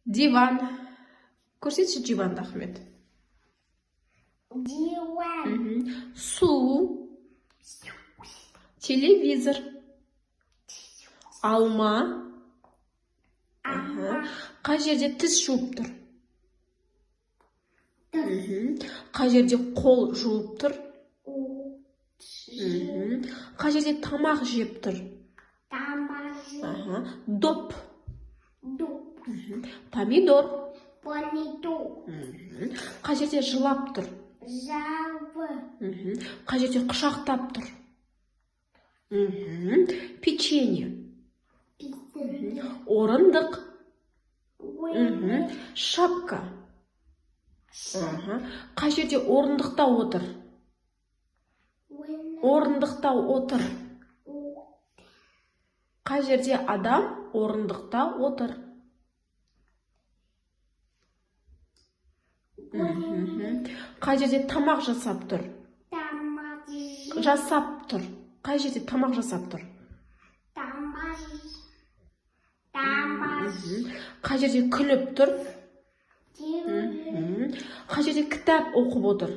Диван. Көрсетші диванды, Ахмет. Диван. Су. Телевизор. Алма. Қай жерде тіс жуып тұр? Қай жерде қол жуып тұр? Қай жерде тамақ жеп тұр? Доп. Помидор. Қай жерде жылап тұр? Қай жерде құшақтап тұр? Печенье. Орындық. Шапка. Қай жерде орындықта отыр? Орындықта отыр. Қай жерде адам орындықта отыр? Қай жерде тамақ жасап тұр? Жасап тұр. Қай жерде тамақ жасап тұр? Қай жерде күліп тұр? Қай жерде кітап оқып отыр?